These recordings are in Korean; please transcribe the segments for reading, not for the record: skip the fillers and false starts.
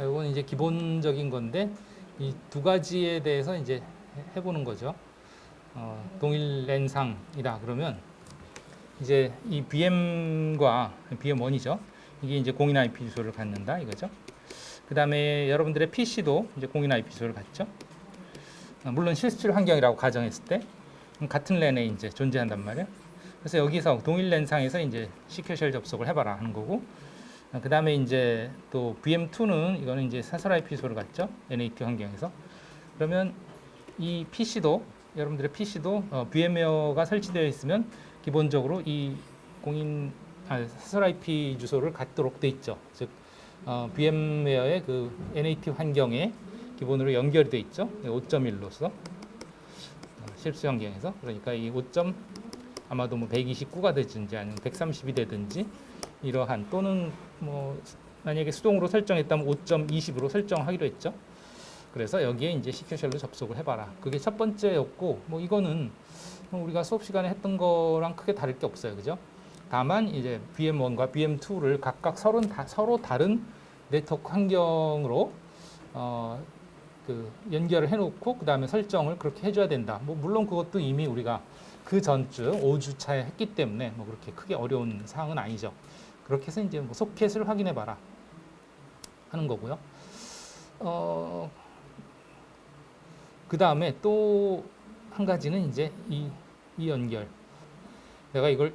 이건 이제 기본적인 건데 이 두 가지에 대해서 이제 해보는 거죠. 동일 랜상이다 그러면 이제 이 VM과 VM1이죠. 이게 이제 공인 IP 주소를 갖는다 이거죠. 그 다음에 여러분들의 PC도 이제 공인 IP 주소를 갖죠. 물론 실질 환경이라고 가정했을 때 같은 랜에 이제 존재한단 말이에요. 그래서 여기서 동일 랜상에서 이제 시큐셜 접속을 해봐라 하는 거고, 그 다음에 이제 또 VM2는 이거는 이제 사설 IP 주소를 갖죠. NAT 환경에서. 그러면 이 PC도 여러분들의 PC도 VM웨어가 설치되어 있으면 기본적으로 이 사설 IP 주소를 갖도록 돼 있죠. 즉 VM웨어의 그 NAT 환경에 기본으로 연결이 돼 있죠. 5.1로서 실수 환경에서. 그러니까 이 5. 아마도 뭐 129가 되든지 아니면 130이 되든지 이러한, 또는 뭐 만약에 수동으로 설정했다면 5.20으로 설정하기로 했죠. 그래서 여기에 이제 시큐셜로 접속을 해봐라. 그게 첫 번째였고, 뭐 이거는 우리가 수업 시간에 했던 거랑 크게 다를 게 없어요, 그죠? 다만 이제 VM1과 VM2를 각각 서로 다른 네트워크 환경으로 연결을 해놓고 그 다음에 설정을 그렇게 해줘야 된다. 뭐 물론 그것도 이미 우리가 그 전주 5주차에 했기 때문에 뭐 그렇게 크게 어려운 사항은 아니죠. 그렇게 해서 이제 뭐 소켓을 확인해봐라 하는 거고요. 그 다음에 또 한 가지는 이제 이 연결. 내가 이걸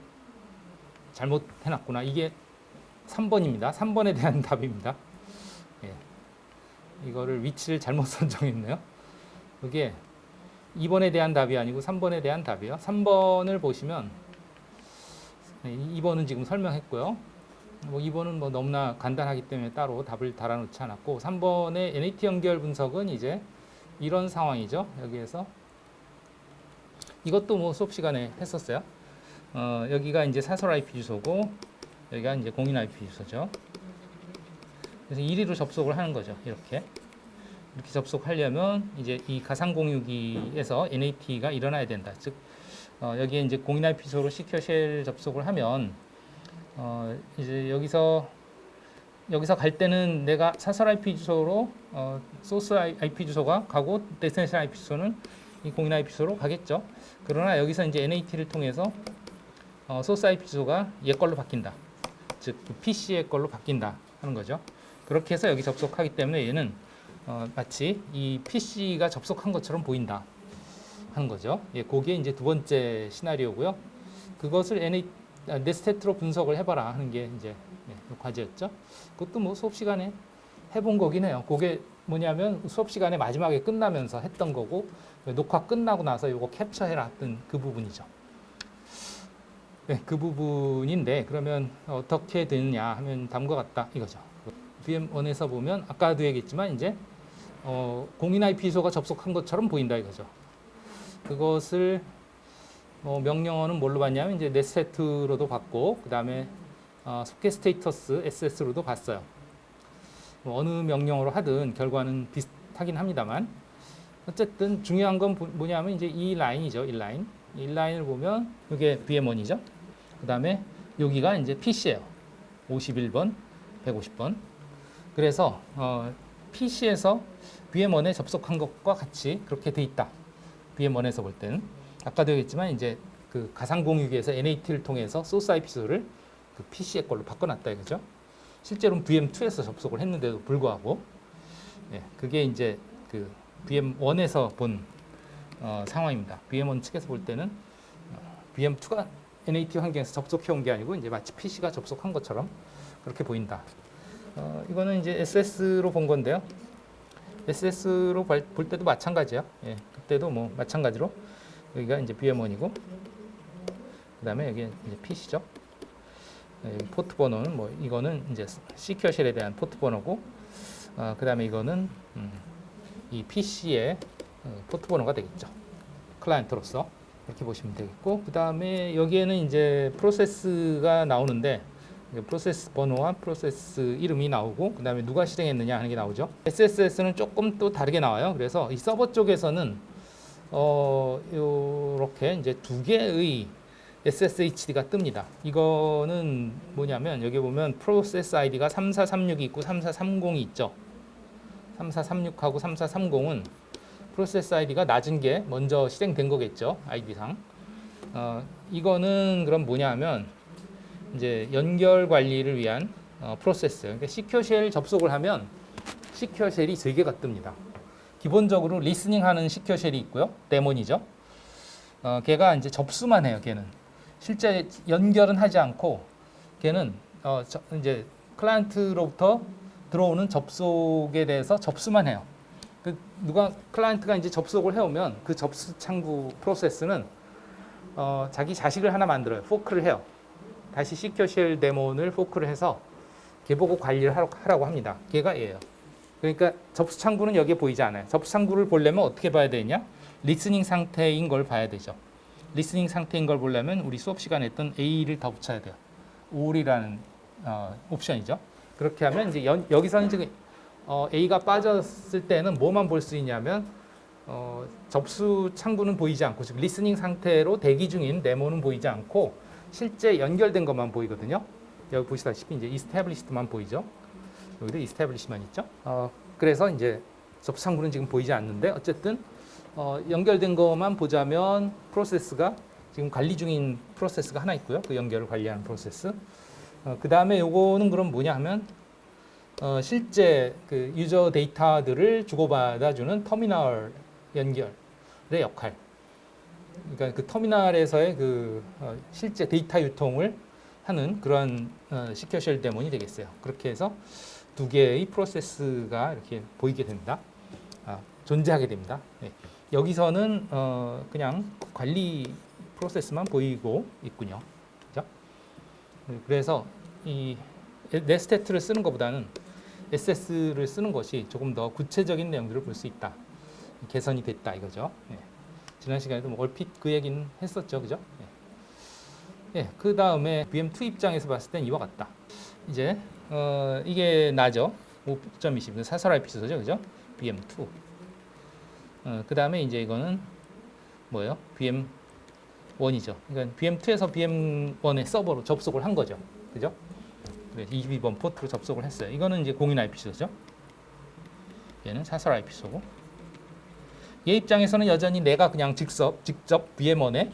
잘못 해놨구나. 이게 3번입니다. 3번에 대한 답입니다. 예. 이거를 위치를 잘못 선정했네요. 이게 2번에 대한 답이 아니고 3번에 대한 답이에요. 3번을 보시면 2번은 지금 설명했고요. 뭐 2번은 뭐 너무나 간단하기 때문에 따로 답을 달아놓지 않았고, 3번의 NAT 연결 분석은 이제 이런 상황이죠. 여기에서 이것도 뭐 수업 시간에 했었어요. 여기가 이제 사설 IP 주소고 여기가 이제 공인 IP 주소죠. 그래서 1위로 접속을 하는 거죠. 이렇게 접속하려면 이제 이 가상 공유기에서 NAT가 일어나야 된다. 즉 여기에 이제 공인 IP 주소로 시큐셜 접속을 하면 이제 여기서 갈 때는 내가 사설 IP 주소로 소스 IP 주소가 가고 데스티네이션 IP 주소는 이 공인 IP 주소로 가겠죠. 그러나 여기서 이제 NAT를 통해서 소스 IP 주소가 얘 걸로 바뀐다. 즉 PC의 걸로 바뀐다 하는 거죠. 그렇게 해서 여기 접속하기 때문에 얘는 마치 이 PC가 접속한 것처럼 보인다 하는 거죠. 예, 그게 이제 두 번째 시나리오고요. 그것을 네스텟으로 분석을 해봐라 하는 게 이제 과제였죠. 그것도 뭐 수업 시간에 해본 거긴 해요. 그게 뭐냐면 수업 시간에 마지막에 끝나면서 했던 거고, 녹화 끝나고 나서 이거 캡처해라 했던 그 부분이죠. 네, 그 부분인데 그러면 어떻게 되느냐 하면 다음과 같다 이거죠. VM1에서 보면 아까도 얘기했지만 이제 공인 IP 주소가 접속한 것처럼 보인다 이거죠. 그것을 명령어는 뭘로 봤냐면 이제 네스텟로도 봤고, 그 다음에 소켓 스테이터스 SS로도 봤어요. 어느 명령어로 하든 결과는 비슷하긴 합니다만, 어쨌든 중요한 건 뭐냐면 이제 이 라인이죠. 이 라인을 보면 이게 VM1이죠. 그 다음에 여기가 이제 PC예요. 51번, 150번. 그래서 PC에서 VM1에 접속한 것과 같이 그렇게 돼 있다. VM1에서 볼 때는 아까도 얘기했지만 이제 그 가상 공유기에서 NAT를 통해서 소스 IP 주소를 그 PC의 걸로 바꿔놨다 이거죠. 실제로는 VM2에서 접속을 했는데도 불구하고, 예, 그게 이제 그 VM1에서 본 상황입니다. VM1 측에서 볼 때는 VM2가 NAT 환경에서 접속해 온 게 아니고 이제 마치 PC가 접속한 것처럼 그렇게 보인다. 이거는 이제 SS로 본 건데요. SS로 볼 때도 마찬가지야. 예, 그때도 뭐 마찬가지로 여기가 이제 VM1이고, 그 다음에 여기 이제 PC죠. 여기 포트 번호는 뭐 이거는 이제 시큐어쉘에 대한 포트 번호고, 그 다음에 이거는 이 PC의 포트 번호가 되겠죠. 클라이언트로서 이렇게 보시면 되겠고, 그 다음에 여기에는 이제 프로세스가 나오는데 프로세스 번호와 프로세스 이름이 나오고, 그 다음에 누가 실행했느냐 하는 게 나오죠. SSS는 조금 또 다르게 나와요. 그래서 이 서버 쪽에서는 이렇게 이제 두 개의 SSHD가 뜹니다. 이거는 뭐냐면 여기 보면 프로세스 아이디가 3436이 있고 3430이 있죠. 3436하고 3430은 프로세스 아이디가 낮은 게 먼저 실행된 거겠죠. 아이디상. 이거는 그럼 뭐냐 하면 이제 연결 관리를 위한 프로세스. 그러니까 시큐어 쉘 접속을 하면 시큐어 쉘이 3개가 뜹니다. 기본적으로 리스닝 하는 시큐어 쉘이 있고요. 데몬이죠. 걔가 이제 접수만 해요. 걔는 실제 연결은 하지 않고 걔는 이제 클라이언트로부터 들어오는 접속에 대해서 접수만 해요. 클라이언트가 이제 접속을 해오면 그 접수 창구 프로세스는 자기 자식을 하나 만들어요. 포크를 해요. 다시 시큐어 쉘 데몬을 포크를 해서 걔 보고 관리를 하라고 합니다. 걔가 얘예요. 그러니까 접수 창구는 여기에 보이지 않아요. 접수 창구를 보려면 어떻게 봐야 되냐? 리스닝 상태인 걸 봐야 되죠. 리스닝 상태인 걸 보려면 우리 수업 시간에 했던 A를 더 붙여야 돼요. all이라는 옵션이죠. 그렇게 하면 이제 여기서는 이제 A가 빠졌을 때는 뭐만 볼 수 있냐면 접수 창구는 보이지 않고 즉 리스닝 상태로 대기 중인 데모는 보이지 않고 실제 연결된 것만 보이거든요. 여기 보시다시피 이제 established,만 보이죠. 여기도 establish만 있죠. 그래서 이제 접수 창구는 지금 보이지 않는데 어쨌든 연결된 것만 보자면 프로세스가 지금 관리 중인 프로세스가 하나 있고요. 그 연결을 관리하는 프로세스. 그 다음에 요거는 그럼 뭐냐 하면 실제 그 유저 데이터들을 주고받아주는 터미널 연결의 역할. 그러니까 그 터미널에서의 그 실제 데이터 유통을 하는 그런 시큐어 쉘 데몬이 되겠어요. 그렇게 해서 2개의 프로세스가 이렇게 보이게 됩니다. 존재하게 됩니다. 네. 여기서는 그냥 관리 프로세스만 보이고 있군요. 그죠? 그래서 이 네스테트를 쓰는 것보다는 SS를 쓰는 것이 조금 더 구체적인 내용들을 볼 수 있다. 개선이 됐다 이거죠. 네. 지난 시간에도 뭐 얼핏 그 얘기는 했었죠, 그죠? 네. 네. 그 다음에 VM2 입장에서 봤을 땐 이와 같다. 이제 이게 나죠. 5.20 사설 IP소죠, 그죠? VM2. 그 다음에 이제 이거는 뭐예요? VM1이죠. 그러니까 VM2에서 VM1의 서버로 접속을 한 거죠, 그죠? 그래서 22번 포트로 접속을 했어요. 이거는 이제 공인 IP소죠. 얘는 사설 IP소고. 얘 입장에서는 여전히 내가 그냥 직접 VM1에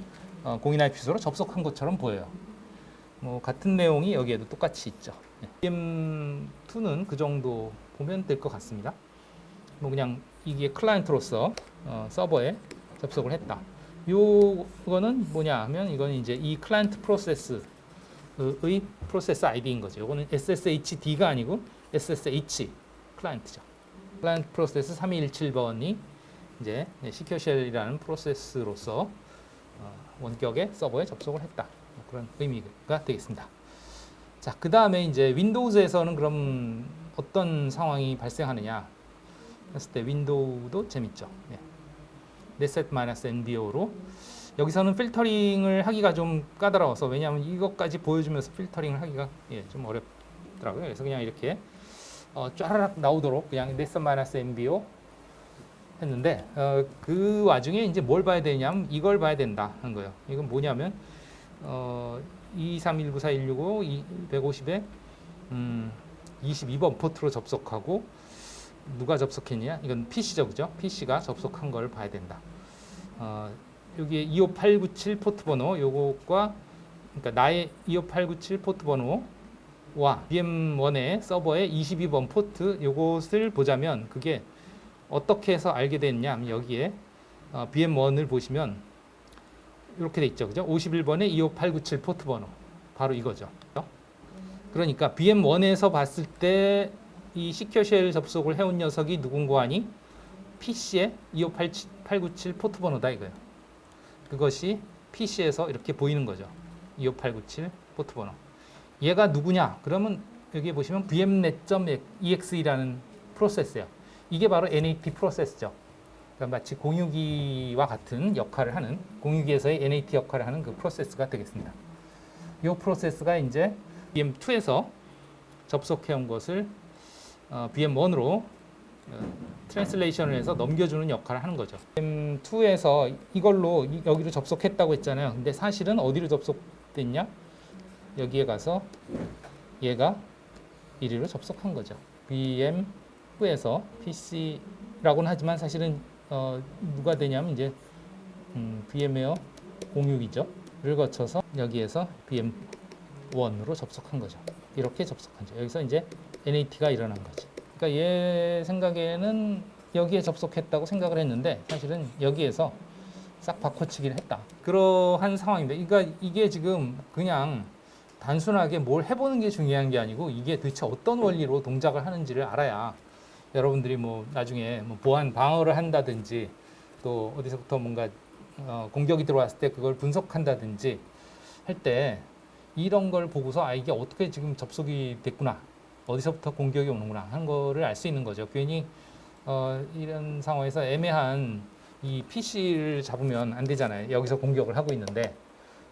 공인 IP소로 접속한 것처럼 보여요. 뭐 같은 내용이 여기에도 똑같이 있죠. VM2는 그 정도 보면 될 것 같습니다. 뭐 그냥 이게 클라이언트로서 서버에 접속을 했다. 요거는 뭐냐 하면 이건 이제 이 클라이언트 프로세스의 프로세스 아이디인 거죠. 요거는 SSHD가 아니고 SSH 클라이언트죠. 클라이언트 프로세스 3217번이 이제 시큐어 쉘이라는 프로세스로서 원격의 서버에 접속을 했다. 뭐 그런 의미가 되겠습니다. 자, 그 다음에 이제 윈도우즈에서는 그럼 어떤 상황이 발생하느냐 했을 때 윈도우도 재밌죠. 네. netset-nbo로 여기서는 필터링을 하기가 좀 까다로워서 왜냐하면 이것까지 보여주면서 필터링을 하기가 좀 어렵더라고요. 그래서 그냥 이렇게 쫘라락 나오도록 그냥 netset-nbo 했는데 그 와중에 이제 뭘 봐야 되냐면 이걸 봐야 된다 하는 거예요. 이건 뭐냐면 231941652 150에 22번 포트로 접속하고 누가 접속했냐? 이건 PC죠, 그죠? PC가 접속한 걸 봐야 된다. 여기에 25897 포트 번호 요것과 그러니까 나의 25897 포트 번호와 VM1의 서버의 22번 포트 요것을 보자면 그게 어떻게 해서 알게 됐냐 하면 여기에 VM1을 보시면 이렇게 돼 있죠, 그죠? 51번에 25897 포트 번호 바로 이거죠. 그러니까 VM1에서 봤을 때 이 시큐어 쉘 접속을 해온 녀석이 누군고 하니 PC에 25897 포트 번호다 이거예요. 그것이 PC에서 이렇게 보이는 거죠. 25897 포트 번호. 얘가 누구냐? 그러면 여기 보시면 vmnet.exe라는 프로세스예요. 이게 바로 NAT 프로세스죠. 그러니까 마치 공유기와 같은 역할을 하는 공유기에서의 NAT 역할을 하는 그 프로세스가 되겠습니다. 이 프로세스가 이제 VM2에서 접속해온 것을 VM1으로 트랜슬레이션을 해서 넘겨주는 역할을 하는 거죠. VM2에서 이걸로 여기로 접속했다고 했잖아요. 근데 사실은 어디로 접속됐냐? 여기에 가서 얘가 이리로 접속한 거죠. VM VM2에서 PC라고는 하지만 사실은 누가 되냐면 이제 VM웨어 06이죠. 를 거쳐서 여기에서 VM1으로 접속한 거죠. 이렇게 접속한 거죠. 여기서 이제 NAT가 일어난 거지. 그러니까 얘 생각에는 여기에 접속했다고 생각을 했는데 사실은 여기에서 싹 바꿔치기를 했다. 그러한 상황입니다. 그러니까 이게 지금 그냥 단순하게 뭘 해보는 게 중요한 게 아니고 이게 도대체 어떤 원리로 동작을 하는지를 알아야 여러분들이 뭐 나중에 뭐 보안 방어를 한다든지 또 어디서부터 뭔가 공격이 들어왔을 때 그걸 분석한다든지 할 때 이런 걸 보고서 아 이게 어떻게 지금 접속이 됐구나 어디서부터 공격이 오는구나 하는 거를 알 수 있는 거죠. 괜히 이런 상황에서 애매한 이 PC를 잡으면 안 되잖아요. 여기서 공격을 하고 있는데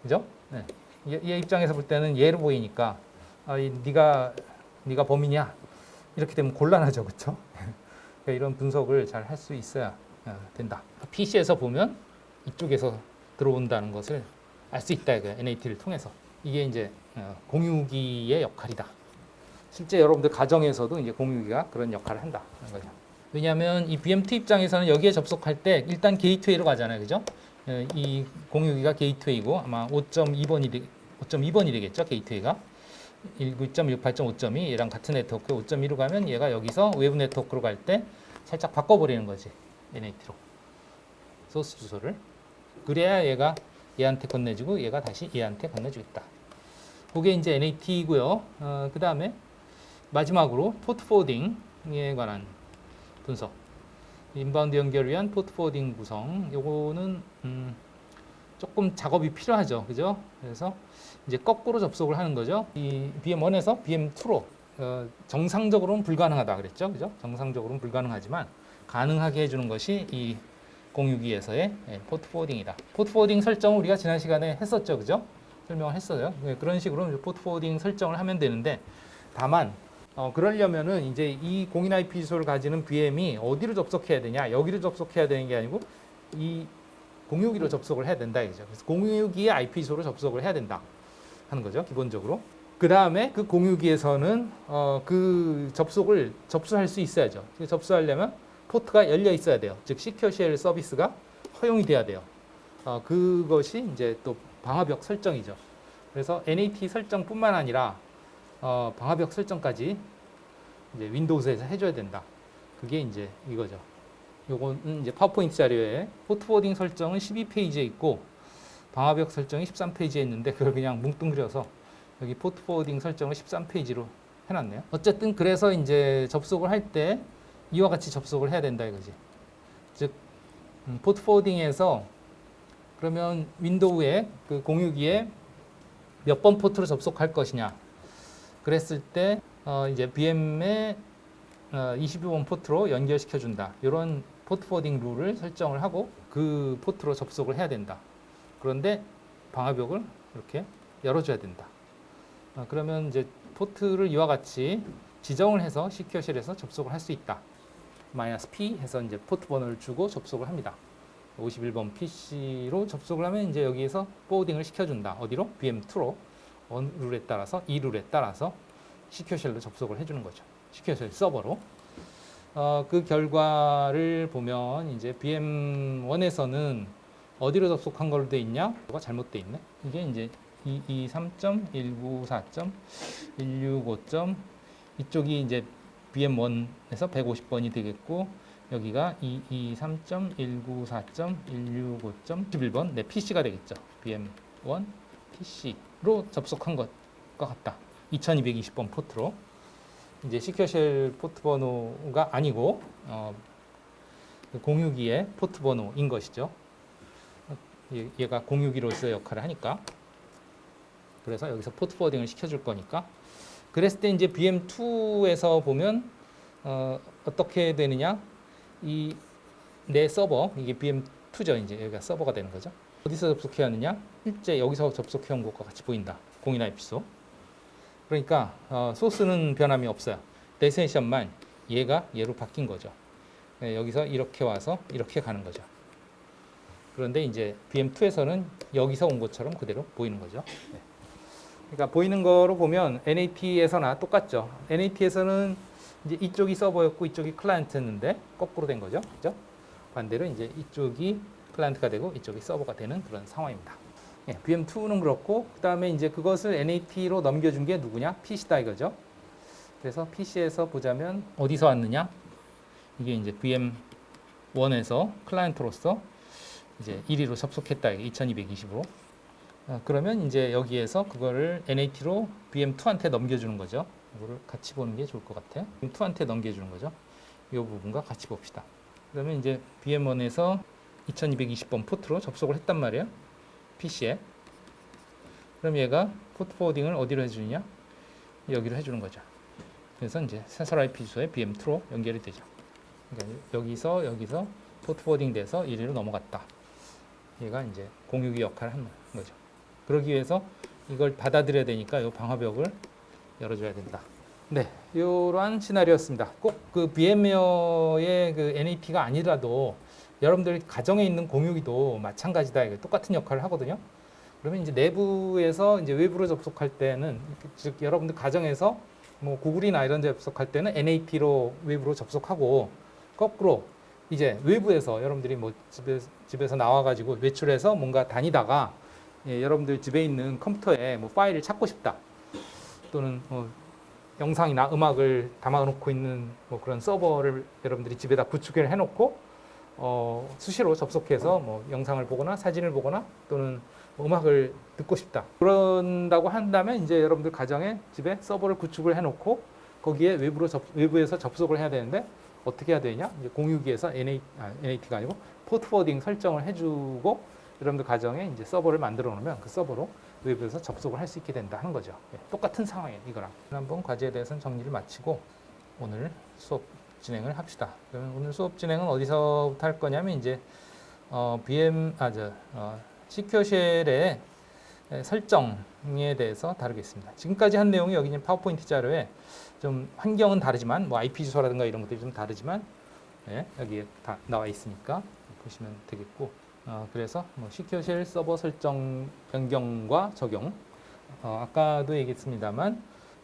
그죠? 네. 얘 입장에서 볼 때는 얘로 보이니까 네가 범인이야 이렇게 되면 곤란하죠, 그렇죠? 그러니까 이런 분석을 잘 할 수 있어야 된다. PC에서 보면 이쪽에서 들어온다는 것을 알 수 있다, 이거예요. NAT를 통해서. 이게 이제 공유기의 역할이다. 실제 여러분들 가정에서도 이제 공유기가 그런 역할을 한다. 거죠. 왜냐하면 이 VM2 입장에서는 여기에 접속할 때 일단 게이트웨이로 가잖아요, 그죠? 이 공유기가 게이트웨이고 아마 5.2번이 되겠죠, 게이트웨이가. 19.18.5.2 얘랑 같은 네트워크 5.2로 가면 얘가 여기서 외부 네트워크로 갈 때 살짝 바꿔버리는 거지, NAT로. 소스 주소를. 그래야 얘가 얘한테 건네주고 얘가 다시 얘한테 건네주겠다. 그게 이제 NAT이고요. 그 다음에 마지막으로 포트 포워딩에 관한 분석. 인바운드 연결을 위한 포트 포워딩 구성. 요거는 조금 작업이 필요하죠, 그죠? 그래서 이제 거꾸로 접속을 하는 거죠. 이 VM1에서 VM2로 정상적으로는 불가능하다 그랬죠, 그죠? 정상적으로는 불가능하지만 가능하게 해주는 것이 이 공유기에서의 포트 포워딩이다. 포트 포워딩 설정을 우리가 지난 시간에 했었죠, 그죠? 설명을 했어요. 그런 식으로 포트 포워딩 설정을 하면 되는데 다만 그러려면은 이제 이 공인 IP 주소를 가지는 VM이 어디로 접속해야 되냐? 여기로 접속해야 되는 게 아니고 이 공유기로 접속을 해야 된다 이죠. 그래서 공유기의 IP 주소로 접속을 해야 된다 하는 거죠, 기본적으로. 그 다음에 그 공유기에서는 그 접속을 접수할 수 있어야죠. 접수하려면 포트가 열려 있어야 돼요. 즉 시큐어 쉘 서비스가 허용이 돼야 돼요. 그것이 이제 또 방화벽 설정이죠. 그래서 NAT 설정뿐만 아니라 방화벽 설정까지 이제 윈도우즈에서 해줘야 된다. 그게 이제 이거죠. 요거는 이제 파워포인트 자료에 포트 포워딩 설정은 12페이지에 있고 방화벽 설정이 13페이지에 있는데 그걸 그냥 뭉뚱그려서 여기 포트 포워딩 설정을 13페이지로 해놨네요. 어쨌든 그래서 이제 접속을 할 때 이와 같이 접속을 해야 된다 이거지. 즉 포트 포워딩에서 그러면 윈도우의 그 공유기에 몇 번 포트로 접속할 것이냐 그랬을 때 이제 VM의 22번 포트로 연결시켜 준다. 이런 포트 포워딩 룰을 설정을 하고 그 포트로 접속을 해야 된다. 그런데 방화벽을 이렇게 열어줘야 된다. 그러면 이제 포트를 이와 같이 지정을 해서 시큐어쉘에서 접속을 할 수 있다. -P 해서 이제 포트 번호를 주고 접속을 합니다. 51번 PC로 접속을 하면 이제 여기에서 포워딩을 시켜준다. 어디로? VM2로. 룰에 따라서, 이 룰에 따라서 시큐어쉘로 접속을 해주는 거죠. 시큐어쉘 서버로. 그 결과를 보면 이제 VM1에서는 어디로 접속한 걸로 돼 있냐? 뭐가 잘못돼 있네. 이게 이제 223.194.165. 이쪽이 이제 VM1에서 150번이 되겠고 여기가 223.194.165.11번 네, PC가 되겠죠. VM1 PC로 접속한 것과 같다. 2220번 포트로. 이제 시큐어쉘 포트 번호가 아니고 공유기의 포트 번호인 것이죠. 얘가 공유기로서의 역할을 하니까. 그래서 여기서 포트 포워딩을 시켜줄 거니까. 그랬을 때 이제 VM2에서 보면 어떻게 되느냐? 이 내 서버 이게 VM2죠. 이제 여기가 서버가 되는 거죠. 어디서 접속해야 하느냐? 실제 여기서 접속해 온 것과 같이 보인다. 공인 IP소. 그러니까 소스는 변함이 없어요. 데스티네이션만 얘가 얘로 바뀐 거죠. 여기서 이렇게 와서 이렇게 가는 거죠. 그런데 이제 VM2에서는 여기서 온 것처럼 그대로 보이는 거죠. 그러니까 보이는 거로 보면 NAT에서나 똑같죠. NAT에서는 이제 이쪽이 서버였고 이쪽이 클라이언트였는데 거꾸로 된 거죠. 그죠? 반대로 이제 이쪽이 클라이언트가 되고 이쪽이 서버가 되는 그런 상황입니다. 예, VM2는 그렇고 그다음에 이제 그것을 NAT로 넘겨준 게 누구냐? PC다 이거죠. 그래서 PC에서 보자면 어디서 왔느냐? 이게 이제 VM1에서 클라이언트로서 이제 1위로 접속했다. 2220으로. 그러면 이제 여기에서 그거를 NAT로 VM2한테 넘겨주는 거죠. 이거를 같이 보는 게 좋을 것 같아요. VM2한테 넘겨주는 거죠. 이 부분과 같이 봅시다. 그러면 이제 VM1에서 2220번 포트로 접속을 했단 말이에요. PC에. 그럼 얘가 포트 포워딩을 어디로 해주느냐? 여기로 해주는 거죠. 그래서 이제 센서 IP 주소에 VM2로 연결이 되죠. 그러니까 여기서 포트 포워딩 돼서 1위로 넘어갔다. 얘가 이제 공유기 역할을 하는 거죠. 그러기 위해서 이걸 받아들여야 되니까 이 방화벽을 열어줘야 된다. 네, 이러한 시나리오였습니다. 꼭 그 VMware의 그 NAT가 아니라도 여러분들 가정에 있는 공유기도 마찬가지다. 이게 똑같은 역할을 하거든요. 그러면 이제 내부에서 이제 외부로 접속할 때는 즉 여러분들 가정에서 뭐 구글이나 이런 데 접속할 때는 NAT로 외부로 접속하고 거꾸로 이제 외부에서 여러분들이 뭐 집에서 나와가지고 외출해서 뭔가 다니다가 예, 여러분들 집에 있는 컴퓨터에 뭐 파일을 찾고 싶다 또는 영상이나 음악을 담아놓고 있는 뭐 그런 서버를 여러분들이 집에다 구축을 해놓고 수시로 접속해서 뭐 영상을 보거나 사진을 보거나 또는 뭐 음악을 듣고 싶다. 그런다고 한다면 이제 여러분들 가정에 집에 서버를 구축을 해놓고 거기에 외부에서 접속을 해야 되는데 어떻게 해야 되냐? 이제 공유기에서 NAT가 아니고 포트 포워딩 설정을 해주고 여러분들 가정에 이제 서버를 만들어 놓으면 그 서버로 외부에서 접속을 할 수 있게 된다 하는 거죠. 예, 똑같은 상황이에요, 이거랑. 지난번 과제에 대해서는 정리를 마치고 오늘 수업 진행을 합시다. 그러면 오늘 수업 진행은 어디서부터 할 거냐면 이제 시큐어 쉘의 설정에 대해서 다루겠습니다. 지금까지 한 내용이 여기 있는 파워포인트 자료에 좀 환경은 다르지만 뭐 IP 주소라든가 이런 것들이 좀 다르지만 예, 여기에 다 나와 있으니까 보시면 되겠고 그래서 뭐 시큐어 쉘 서버 설정 변경과 적용 아까도 얘기했습니다만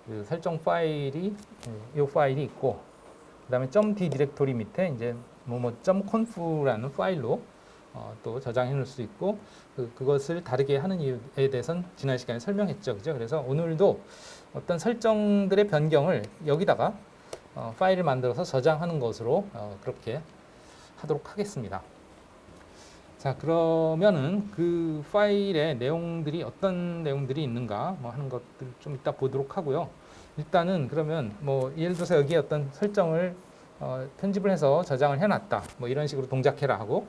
그 설정 파일이 이 파일이 있고 그 다음에 .d 디렉토리 밑에 이제 .conf라는 파일로 또 저장해 놓을 수 있고 그것을 다르게 하는 이유에 대해서는 지난 시간에 설명했죠. 그죠? 그래서 오늘도 어떤 설정들의 변경을 여기다가 파일을 만들어서 저장하는 것으로 그렇게 하도록 하겠습니다. 자, 그러면은 그 파일의 내용들이 어떤 내용들이 있는가 뭐 하는 것들 좀 이따 보도록 하고요. 일단은 그러면 뭐 예를 들어서 여기에 어떤 설정을 편집을 해서 저장을 해놨다. 뭐 이런 식으로 동작해라 하고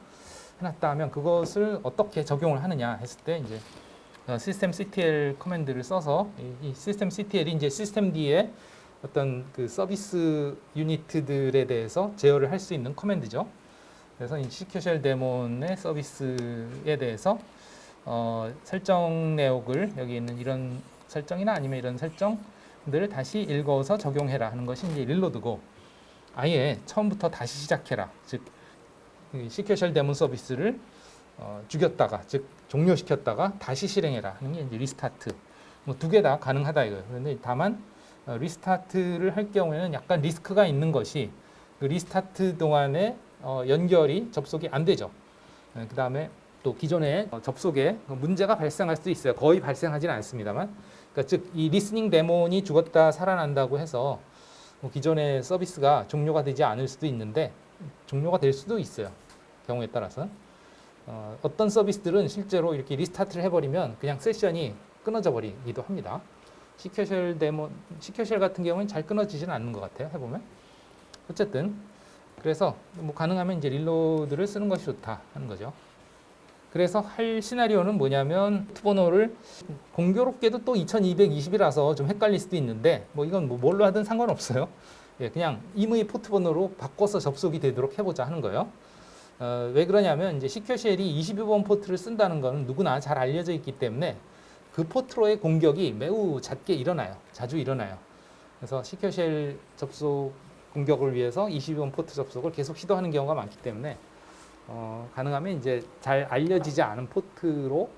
해놨다 하면 그것을 어떻게 적용을 하느냐 했을 때 이제 systemctl 커맨드를 써서 이 systemctl이 이제 systemd의 어떤 그 서비스 유니트들에 대해서 제어를 할 수 있는 커맨드죠. 그래서 이 시큐어 쉘 데몬의 서비스에 대해서 설정 내역을 여기 있는 이런 설정이나 아니면 이런 설정들을 다시 읽어서 적용해라 하는 것이 이제 릴로드고 아예 처음부터 다시 시작해라. 즉 시큐어 쉘 데몬 서비스를 죽였다가 즉 종료시켰다가 다시 실행해라 하는 게 이제 리스타트. 뭐 두 개 다 가능하다 이거예요. 그런데 다만 리스타트를 할 경우에는 약간 리스크가 있는 것이 그 리스타트 동안에 연결이 접속이 안 되죠. 그 다음에 또 기존에 접속에 문제가 발생할 수도 있어요. 거의 발생하지는 않습니다만, 그러니까 즉 이 리스닝 데몬이 죽었다 살아난다고 해서 뭐 기존의 서비스가 종료가 되지 않을 수도 있는데 종료가 될 수도 있어요. 경우에 따라서 어떤 서비스들은 실제로 이렇게 리스타트를 해버리면 그냥 세션이 끊어져 버리기도 합니다. 시큐어 쉘 데몬, 시큐어 쉘 같은 경우는 잘 끊어지지는 않는 것 같아요. 해보면 어쨌든 그래서 뭐 가능하면 이제 릴로드를 쓰는 것이 좋다 하는 거죠. 그래서 할 시나리오는 뭐냐면 투번호를 공교롭게도 또 2220이라서 좀 헷갈릴 수도 있는데 뭐 이건 뭐 뭘로 하든 상관없어요. 예, 그냥 임의 포트번호로 바꿔서 접속이 되도록 해보자 하는 거예요. 왜 그러냐면 이제 시큐어 쉘이 22번 포트를 쓴다는 것은 누구나 잘 알려져 있기 때문에 그 포트로의 공격이 매우 잦게 일어나요. 자주 일어나요. 그래서 시큐어 쉘 접속 공격을 위해서 22번 포트 접속을 계속 시도하는 경우가 많기 때문에 가능하면 이제 잘 알려지지 않은 포트로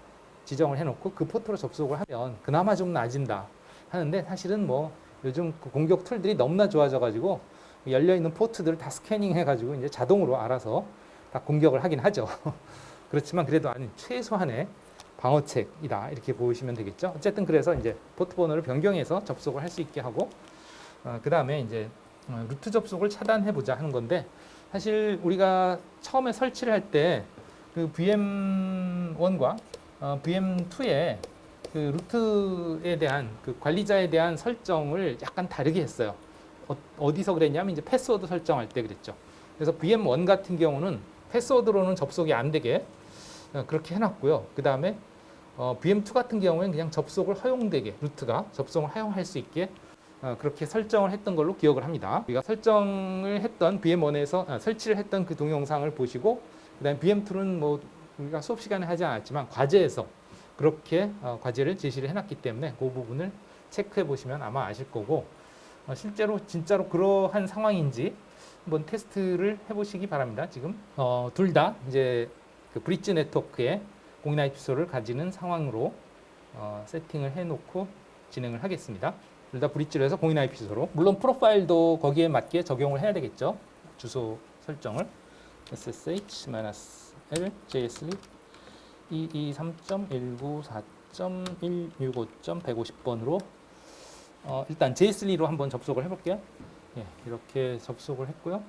지정을 해놓고 그 포트로 접속을 하면 그나마 좀 나아진다 하는데 사실은 뭐 요즘 그 공격 툴들이 너무나 좋아져가지고 열려 있는 포트들을 다 스캐닝해 가지고 이제 자동으로 알아서 다 공격을 하긴 하죠. 그렇지만 그래도 아닌 최소한의 방어책이다 이렇게 보시면 되겠죠. 어쨌든 그래서 이제 포트 번호를 변경해서 접속을 할 수 있게 하고 그 다음에 이제 루트 접속을 차단해 보자 하는 건데 사실 우리가 처음에 설치를 할 때 그 VM1과 VM2의 그 루트에 대한 그 관리자에 대한 설정을 약간 다르게 했어요. 어디서 그랬냐면 이제 패스워드 설정할 때 그랬죠. 그래서 VM1 같은 경우는 패스워드로는 접속이 안 되게 그렇게 해놨고요. 그 다음에 VM2 같은 경우에는 그냥 접속을 허용되게 루트가 접속을 허용할 수 있게 그렇게 설정을 했던 걸로 기억을 합니다. 우리가 설정을 했던 VM1에서 설치를 했던 그 동영상을 보시고 그다음에 VM2는 뭐 우리가 수업 시간에 하지 않았지만 과제에서 그렇게 과제를 제시를 해놨기 때문에 그 부분을 체크해 보시면 아마 아실 거고 실제로 진짜로 그러한 상황인지 한번 테스트를 해보시기 바랍니다. 지금 둘 다 이제 그 브릿지 네트워크에 공인 IP소를 가지는 상황으로 세팅을 해놓고 진행을 하겠습니다. 둘 다 브릿지로 해서 공인 IP소로 물론 프로파일도 거기에 맞게 적용을 해야 되겠죠. 주소 설정을 SSH-L JSLib 223.194.165.150번으로 일단 JSLib로 한번 접속을 해볼게요. 예, 이렇게 접속을 했고요.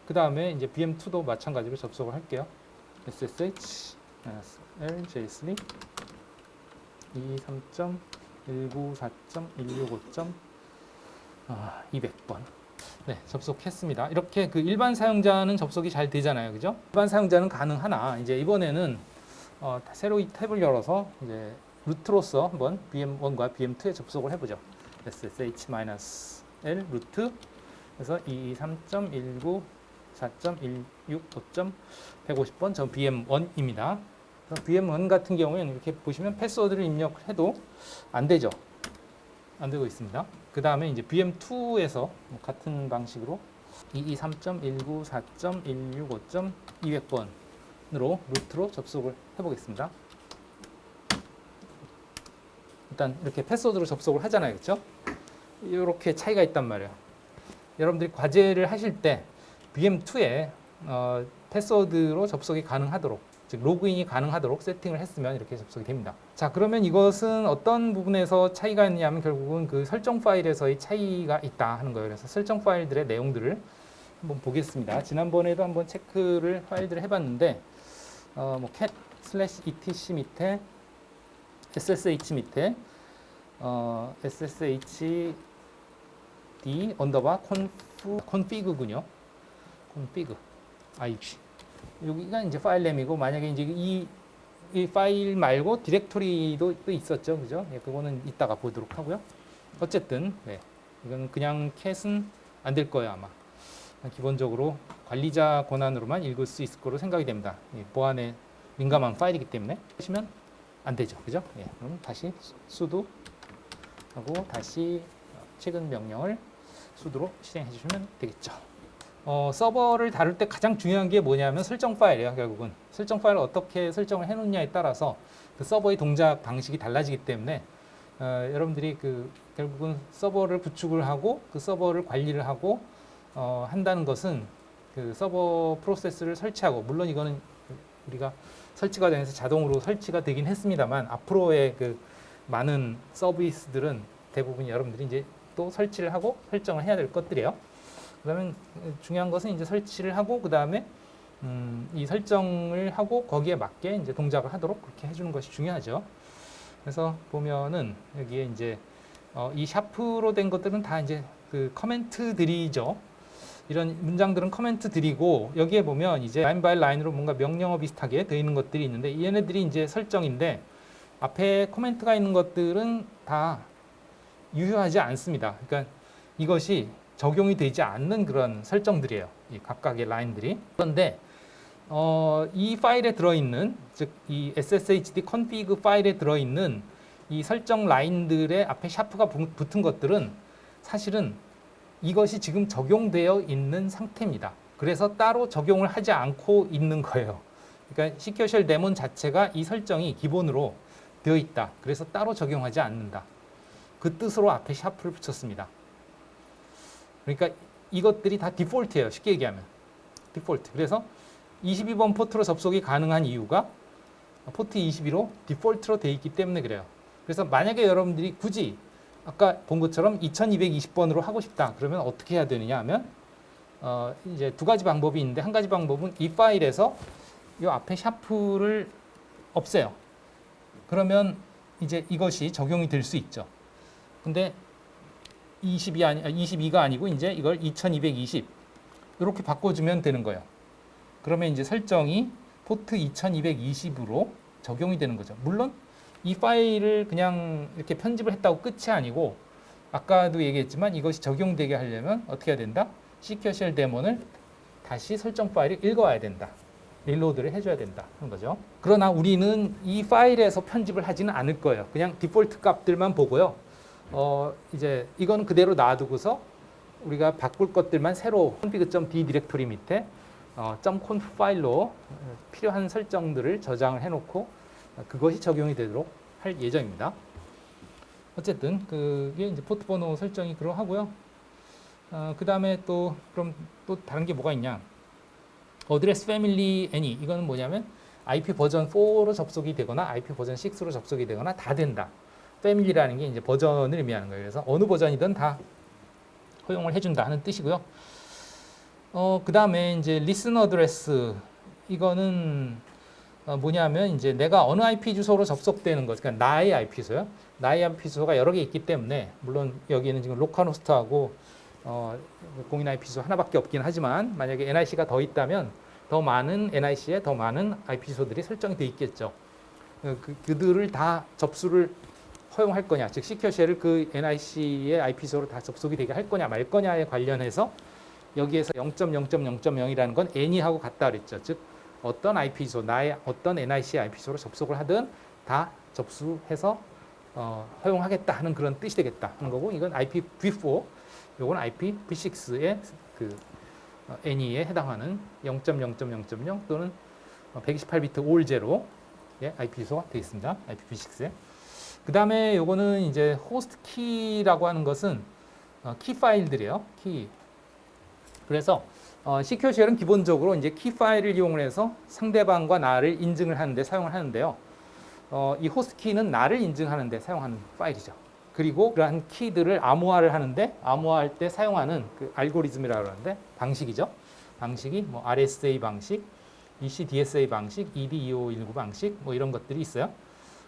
그 다음에 이제 VM2도 마찬가지로 접속을 할게요. SSH-L JSLib 223.194.165.200번 네, 접속했습니다. 이렇게 그 일반 사용자는 접속이 잘 되잖아요. 그죠? 일반 사용자는 가능하나 이제 이번에는 새로 이 탭을 열어서 이제 루트로서 한번 VM1과 VM2에 접속을 해보죠. SSH-L 루트 그래서 223.194.165.150번 저 VM1입니다. VM1 같은 경우에는 이렇게 보시면 패스워드를 입력해도 안 되죠. 안 되고 있습니다. 그 다음에 이제 VM2에서 같은 방식으로 223.194.165.200번으로 루트로 접속을 해보겠습니다. 일단 이렇게 패스워드로 접속을 하잖아요. 그렇죠? 이렇게 차이가 있단 말이에요. 여러분들이 과제를 하실 때 VM2에 패스워드로 접속이 가능하도록 즉 로그인이 가능하도록 세팅을 했으면 이렇게 접속이 됩니다. 자, 그러면 이것은 어떤 부분에서 차이가 있냐면 결국은 그 설정 파일에서의 차이가 있다 하는 거예요. 그래서 설정 파일들의 내용들을 한번 보겠습니다. 지난번에도 한번 체크를 파일들을 해봤는데 뭐 cat/etc 밑에 ssh 밑에 sshd 언더바 config군요. config ig 여기가 이제 파일 네임이고 만약에 이제 이 파일 말고 디렉토리도 또 있었죠, 그죠? 예, 그거는 이따가 보도록 하고요. 어쨌든 네, 이건 그냥 캣은 안 될 거예요 아마. 기본적으로 관리자 권한으로만 읽을 수 있을 거로 생각이 됩니다. 예, 보안에 민감한 파일이기 때문에 하시면 안 되죠, 그죠? 예, 그럼 다시 sudo 하고 다시 최근 명령을 sudo로 실행해 주시면 되겠죠. 서버를 다룰 때 가장 중요한 게 뭐냐면 설정 파일이에요. 결국은 설정 파일을 어떻게 설정을 해놓냐에 따라서 그 서버의 동작 방식이 달라지기 때문에 여러분들이 그 결국은 서버를 구축을 하고 그 서버를 관리를 하고 한다는 것은 그 서버 프로세스를 설치하고 물론 이거는 우리가 설치가 되면서 자동으로 설치가 되긴 했습니다만 앞으로의 그 많은 서비스들은 대부분 여러분들이 이제 또 설치를 하고 설정을 해야 될 것들이에요. 그러면 중요한 것은 이제 설치를 하고 그 다음에 이 설정을 하고 거기에 맞게 이제 동작을 하도록 그렇게 해주는 것이 중요하죠. 그래서 보면은 여기에 이제 이 샤프로 된 것들은 다 이제 그 커멘트들이죠. 이런 문장들은 커멘트들이고 여기에 보면 이제 라인 바이 라인으로 뭔가 명령어 비슷하게 되어 있는 것들이 있는데 얘네들이 이제 설정인데 앞에 코멘트가 있는 것들은 다 유효하지 않습니다. 그러니까 이것이 적용이 되지 않는 그런 설정들이에요. 이 각각의 라인들이. 그런데 이 파일에 들어있는 즉 이 sshd config 파일에 들어있는 이 설정 라인들의 앞에 샤프가 붙은 것들은 사실은 이것이 지금 적용되어 있는 상태입니다. 그래서 따로 적용을 하지 않고 있는 거예요. 그러니까 시큐어쉘 데몬 자체가 이 설정이 기본으로 되어 있다. 그래서 따로 적용하지 않는다. 그 뜻으로 앞에 샤프를 붙였습니다. 그러니까 이것들이 다 디폴트예요. 쉽게 얘기하면 디폴트. 그래서 22번 포트로 접속이 가능한 이유가 포트 22로 디폴트로 돼 있기 때문에 그래요. 그래서 만약에 여러분들이 굳이 아까 본 것처럼 2220번으로 하고 싶다. 그러면 어떻게 해야 되느냐 하면 이제 두 가지 방법이 있는데, 한 가지 방법은 이 파일에서 이 앞에 샤프를 없애요. 그러면 이제 이것이 적용이 될 수 있죠. 근데 22가 아니고 이제 이걸 2220 이렇게 바꿔주면 되는 거예요. 그러면 이제 설정이 포트 2220으로 적용이 되는 거죠. 물론 이 파일을 그냥 이렇게 편집을 했다고 끝이 아니고, 아까도 얘기했지만 이것이 적용되게 하려면 어떻게 해야 된다? 시큐어 쉘 데몬을 다시 설정 파일을 읽어와야 된다. 릴로드를 해줘야 된다 하는 거죠. 그러나 우리는 이 파일에서 편집을 하지는 않을 거예요. 그냥 디폴트 값들만 보고요. 이제 이건 그대로 놔두고서 우리가 바꿀 것들만 새로 config.d 디렉토리 밑에 .conf 파일로 필요한 설정들을 저장을 해놓고 그것이 적용이 되도록 할 예정입니다. 어쨌든 그게 이제 포트 번호 설정이 그러하고요. 그 다음에 또 그럼 또 다른 게 뭐가 있냐? 어드레스 패밀리 any 이거는 뭐냐면 IP 버전 4로 접속이 되거나 IP 버전 6로 접속이 되거나 다 된다. 패밀리라는 게 이제 버전을 의미하는 거예요. 그래서 어느 버전이든 다 허용을 해준다 하는 뜻이고요. 그 다음에 이제 listen address 이거는 뭐냐면 이제 내가 어느 IP 주소로 접속되는 것, 그러니까 나의 IP 주소요. 나의 IP 주소가 여러 개 있기 때문에, 물론 여기는 지금 로컬호스트하고 공인 IP 주소 하나밖에 없긴 하지만, 만약에 NIC가 더 있다면 더 많은 NIC에 더 많은 IP 주소들이 설정이 돼 있겠죠. 그들을 다 접수를 허용할 거냐, 즉 시큐어 쉘을 그 NIC의 IP 주소로 다 접속이 되게 할 거냐 말 거냐에 관련해서 여기에서 0.0.0.0이라는 건 any하고 같다 그랬죠. 즉 어떤 IP 주소, 나의 어떤 NIC IP 주소로 접속을 하든 다 접수해서 허용하겠다 하는 그런 뜻이 되겠다 하는 거고, 이건 IPv4, 요건 IPv6의 그 any에 해당하는 0.0.0.0 또는 128비트 올 제로의 IP 주소가 되어 있습니다. IPv6에. 그 다음에 요거는 이제 호스트 키라고 하는 것은 키 파일들이에요. 키. 그래서 시큐어 쉘은 기본적으로 이제 키 파일을 이용을 해서 상대방과 나를 인증을 하는데 사용을 하는데요. 이 호스트 키는 나를 인증하는데 사용하는 파일이죠. 그리고 그러한 키들을 암호화를 하는데, 암호화할 때 사용하는 그 알고리즘이라고 하는데 방식이죠. 방식이 뭐 RSA 방식, ECDSA 방식, ED2519 방식 뭐 이런 것들이 있어요.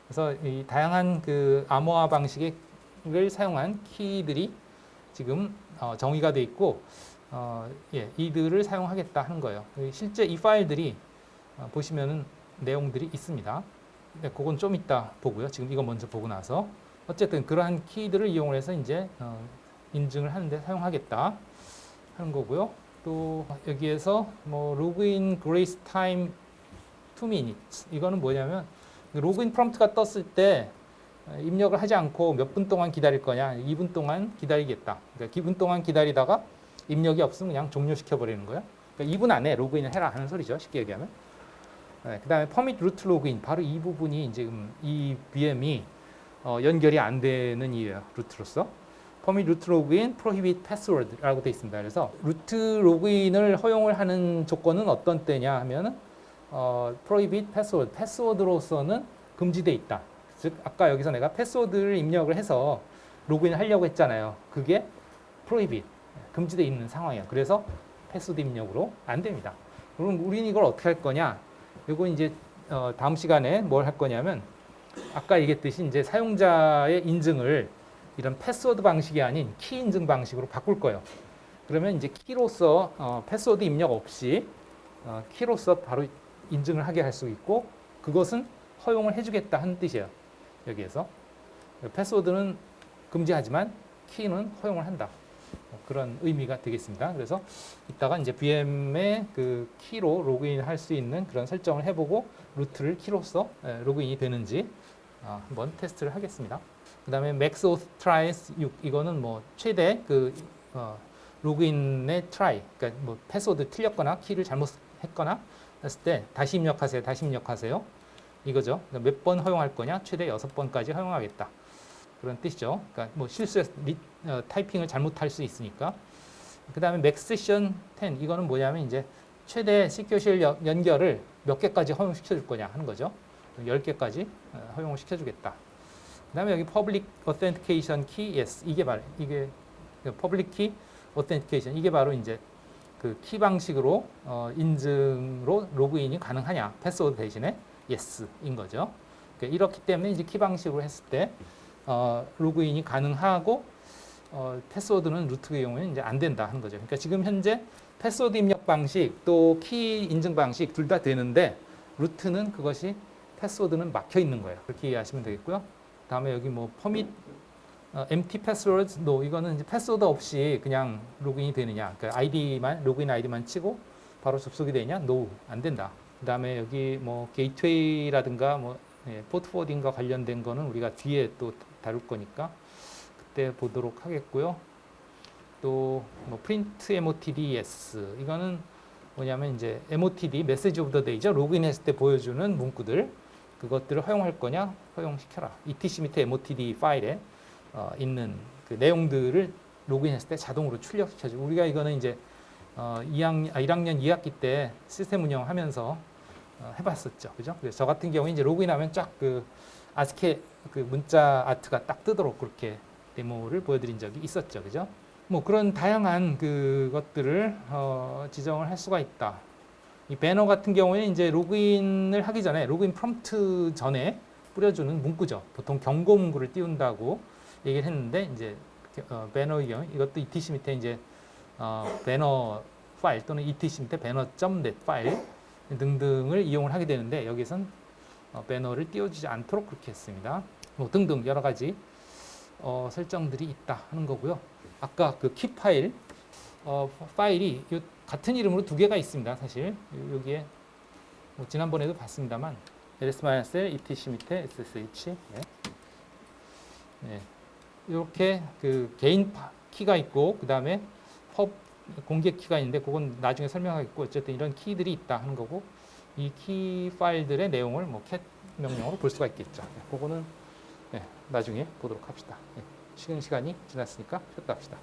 그래서 이 다양한 그 암호화 방식을 사용한 키들이 지금 정의가 돼 있고, 이들을 사용하겠다 하는 거예요. 실제 이 파일들이 보시면은 내용들이 있습니다. 네, 그건 좀 이따 보고요. 지금 이거 먼저 보고 나서 어쨌든 그러한 키들을 이용해서 이제 인증을 하는데 사용하겠다 하는 거고요. 또 여기에서 뭐 로그인 그레이스 타임 2 minutes 이거는 뭐냐면 로그인 프롬프트가 떴을 때 입력을 하지 않고 몇 분 동안 기다릴 거냐, 2분 동안 기다리겠다. 그러니까 2분 동안 기다리다가 입력이 없으면 그냥 종료시켜 버리는 거예요. 그러니까 2분 안에 로그인을 해라 하는 소리죠. 쉽게 얘기하면. 그 다음에 퍼밋 루트 로그인, 바로 이 부분이 이제 이 VM이 연결이 안 되는 이유예요. 루트로서. 퍼밋 루트 로그인, 프로히빗 패스워드라고 되어 있습니다. 그래서 루트 로그인을 허용을 하는 조건은 어떤 때냐 하면은 프로히빗 패스워드, 패스워드로서는 금지돼 있다. 즉 아까 여기서 내가 패스워드를 입력을 해서 로그인을 하려고 했잖아요. 그게 프로히빗, 금지돼 있는 상황이에요. 그래서 패스워드 입력으로 안 됩니다. 그럼 우리는 이걸 어떻게 할 거냐? 이거 이제 다음 시간에 뭘 할 거냐면, 아까 얘기했듯이 이제 사용자의 인증을 이런 패스워드 방식이 아닌 키 인증 방식으로 바꿀 거예요. 그러면 이제 키로서 패스워드 입력 없이 키로서 바로 인증을 하게 할 수 있고, 그것은 허용을 해주겠다 하는 뜻이에요. 여기에서 패스워드는 금지하지만 키는 허용을 한다. 그런 의미가 되겠습니다. 그래서 이따가 이제 VM의 그 키로 로그인 할 수 있는 그런 설정을 해보고 루트를 키로서 로그인이 되는지 한번 테스트를 하겠습니다. 그 다음에 max authorize 6 이거는 뭐 최대 그 로그인의 try, 그러니까 뭐 패스워드 틀렸거나 키를 잘못했거나 했을 때 다시 입력하세요, 다시 입력하세요 이거죠. 몇 번 허용할 거냐? 최대 6번까지 허용하겠다. 그런 뜻이죠. 그러니까 뭐 실수해서 타이핑을 잘못할 수 있으니까 그다음에 맥스 세션 10 이거는 뭐냐면 이제 최대 시큐어쉘 연결을 몇 개까지 허용시켜 줄 거냐 하는 거죠. 10개까지 허용을 시켜 주겠다. 그다음에 여기 public authentication key yes 이게 public key authentication 이게 바로 이제 그 키 방식으로 인증으로 로그인이 가능하냐 패스워드 대신에 yes인 거죠. 그러니까 이렇기 때문에 이제 키 방식으로 했을 때 로그인이 가능하고 패스워드는 루트의 경우에는 이제 안 된다 하는 거죠. 그러니까 지금 현재 패스워드 입력 방식 또 키 인증 방식 둘 다 되는데 루트는 그것이 패스워드는 막혀 있는 거예요. 그렇게 이해하시면 되겠고요. 다음에 여기 뭐 퍼밋 empty passwords no 이거는 이제 패스워드 없이 그냥 로그인이 되느냐, 그러니까 아이디만 로그인 아이디만 치고 바로 접속이 되느냐, no 안 된다. 그다음에 여기 뭐 게이트웨이라든가 뭐 포트포워딩과 관련된 거는 우리가 뒤에 또 다룰 거니까 그때 보도록 하겠고요. 또 뭐 print motds 이거는 뭐냐면 이제 MOTD 메시지 오브 더 데이죠. 로그인했을 때 보여주는 문구들 그것들을 허용할 거냐 허용시켜라. etc 밑에 MOTD 파일에 있는 그 내용들을 로그인했을 때 자동으로 출력시켜주고 우리가 이거는 이제 1학년 2학기 때 시스템 운영하면서 해봤었죠, 그죠? 그래서 저 같은 경우에 이제 로그인하면 쫙 그 아스케 그 문자 아트가 딱 뜨도록 그렇게 데모를 보여드린 적이 있었죠, 그죠? 뭐 그런 다양한 그것들을 지정을 할 수가 있다. 이 배너 같은 경우에는 이제 로그인을 하기 전에 로그인 프롬프트 전에 뿌려주는 문구죠. 보통 경고 문구를 띄운다고 얘기를 했는데 이제 배너의 경우 이것도 etc 밑에 이제 배너 파일 또는 etc 밑에 banner.net 파일 등등을 이용을 하게 되는데 여기선 배너를 띄워주지 않도록 그렇게 했습니다. 뭐 등등 여러 가지 설정들이 있다 하는 거고요. 아까 그 키 파일 파일이 같은 이름으로 두 개가 있습니다. 사실 여기에 뭐 지난번에도 봤습니다만 ls-l etc 밑에 ssh 이렇게 그 개인 키가 있고 그 다음에 펍 공개 키가 있는데 그건 나중에 설명하겠고 어쨌든 이런 키들이 있다 하는 거고 이 키 파일들의 내용을 뭐 cat 명령으로 볼 수가 있겠죠. 그거는 나중에 보도록 합시다. 쉬는 시간이 지났으니까 쉬었다 합시다.